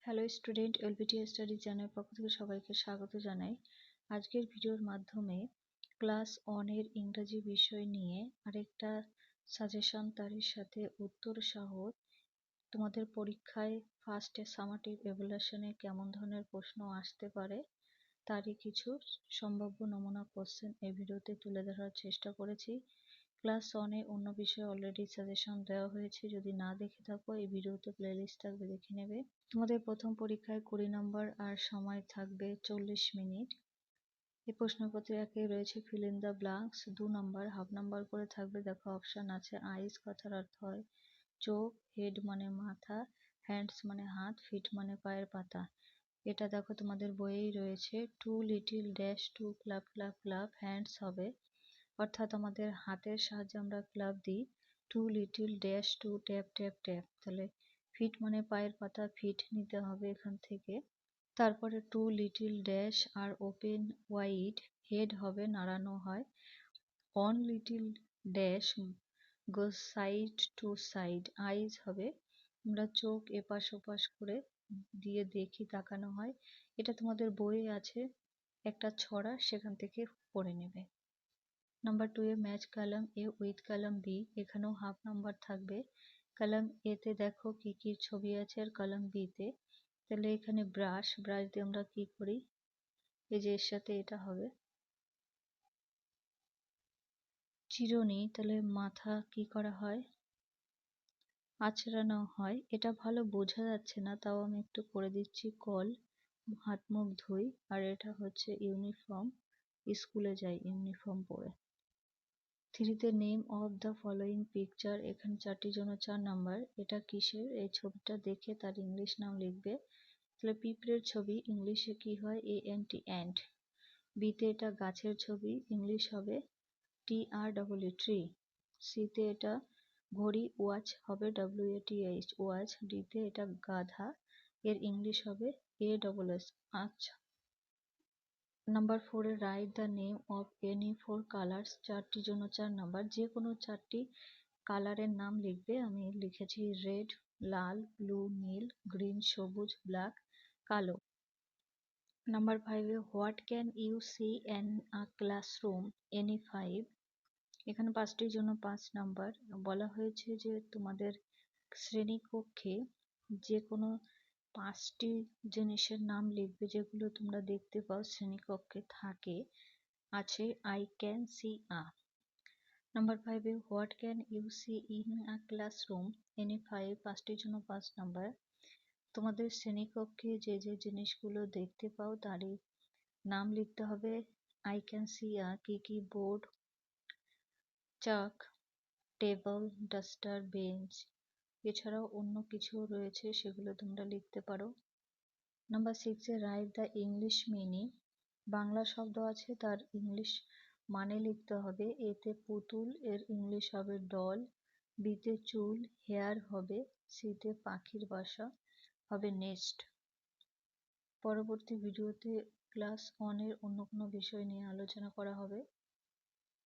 Hello student, LBT study চ্যানেলের পক্ষ থেকে সবাইকে স্বাগত জানাই। আজকের ভিডিওর মাধ্যমে ক্লাস 1 এর ইংরেজি বিষয় নিয়ে আরেকটা সাজেশন তারের সাথে উত্তর সহ তোমাদের পরীক্ষায় ফার্স্টে সামাটিভ এভালুয়েশনে কেমন ধরনের প্রশ্ন আসতে পারে তারই কিছু সম্ভাব্য নমুনা কোশ্চেন এই ভিডিওতে তুলে ধরার চেষ্টা করেছি। ক্লাস 1 এ অন্য বিষয়ে অলরেডি সাজেশন দেওয়া হয়েছে, যদি না দেখে থাকো এই ভিডিওতে প্লেলিস্ট থাকবে, দেখে নেবে। তোমাদের প্রথম পরীক্ষায় 20 নম্বর আর সময় থাকবে 40 মিনিট। এই প্রশ্নপত্রে একে রয়েছে fill in the blanks, 2 number half number করে থাকবে। দেখো অপশন আছে আইস কথার অর্থ হয় চোখ, হেড মানে মাথা, হ্যান্ডস মানে হাত, ফিট মানে পায়ের পাতা। এটা দেখো তোমাদের বইয়েই রয়েছে। Two little dash to clap clap clap hands হবে, অর্থাৎ আমাদের হাতের সাহায্যে আমরা ক্লাব দিই। Two little dash to tap tap tap, তাহলে ফিট মানে পায়ের পাতা, ফিট নিতে হবে এখান থেকে। তারপরে টু লিটিল ড্যাশ আর ওপেন ওয়াইড, হেড হবে নাড়ানো হয়। One little dash goes side to side, eyes হবে আমরা চোখ এপাশ ওপাশ করে দিয়ে দেখি, তাকানো হয়। এটা তোমাদের বইয়ে আছে একটা ছড়া, সেখান থেকে পড়ে নেবে। নাম্বার 2 এ match column A with column B, এখানেও হাফ নাম্বার থাকবে। কলাম এ তে দেখো কি কি ছবি আছে, আর কলাম বি তে তাহলে এখানে ব্রাশ দিয়ে আমরা কি করি, এই যে এর সাথে এটা হবে চিরুনি, তাহলে মাথা কি করা হয়, আঁচড়ানো হয়। এটা ভালো বোঝা যাচ্ছে না, তাও আমি একটু করে দিচ্ছি। কল, হাত মুখ ধুই। আর এটা হচ্ছে ইউনিফর্ম, স্কুলে যাই ইউনিফর্ম পরে। 3 তে name of the following picture, এখানে 4টি জন্য 4 নাম্বার। এটা কিসের, এই ছবিটা দেখে তার ইংলিশ নাম লিখবে। তাহলে পিঁপড়ের ছবি, ইংলিশে কি হয়, ANT অ্যান্ট। বিতে এটা গাছের ছবি, ইংলিশ হবে TREE ট্রি। সিতে এটা ঘড়ি, ওয়াচ হবে WATH ওয়াচ। ডিতে এটা গাধা, এর ইংলিশ হবে ASS। আচ্ছা, number 4 A write the name of any 4 colours, 4টি জন্য 4 নাম্বার। যে কোনো 4টি কালারের নাম লিখবে। আমি লিখেছি রেড লাল, ব্লু নীল, গ্রিন সবুজ, ব্ল্যাক কালো। নাম্বার 5 এ what can you see in a classroom, any 5। এখানে 5টির জন্য 5 নাম্বার। বলা হয়েছে যে তোমাদের শ্রেণীকক্ষে যে কোনো 5টি জিনিসের নাম লিখবে যেগুলো তোমরা দেখতে পাও শ্রেণীকক্ষে থাকে, আছে I can see a. Number 5 এ what can you see in a classroom, any 5, 5টির জন্য 5 নাম্বার। তোমাদের শ্রেণীকক্ষে যে যে জিনিসগুলো দেখতে পাও তারই নাম লিখতে হবে। আই ক্যান সি আ কি কি, বোর্ড, চাক, টেবল, ডাস্টার, বেঞ্চ। এছাড়াও অন্য কিছু রয়েছে, সেগুলো তোমরা লিখতে পারো। Number 6 A write the English meaning, Bangla শব্দ আছে তার ইংলিশ মানে লিখতে হবে। এতে পুতুল, এর ইংলিশ হবে ডল। বিতে চুল, হেয়ার হবে। সিতে পাখির বাসা হবে নেস্ট। পরবর্তী ভিডিওতে ক্লাস 1 এর অন্য কোনো বিষয় নিয়ে আলোচনা করা হবে।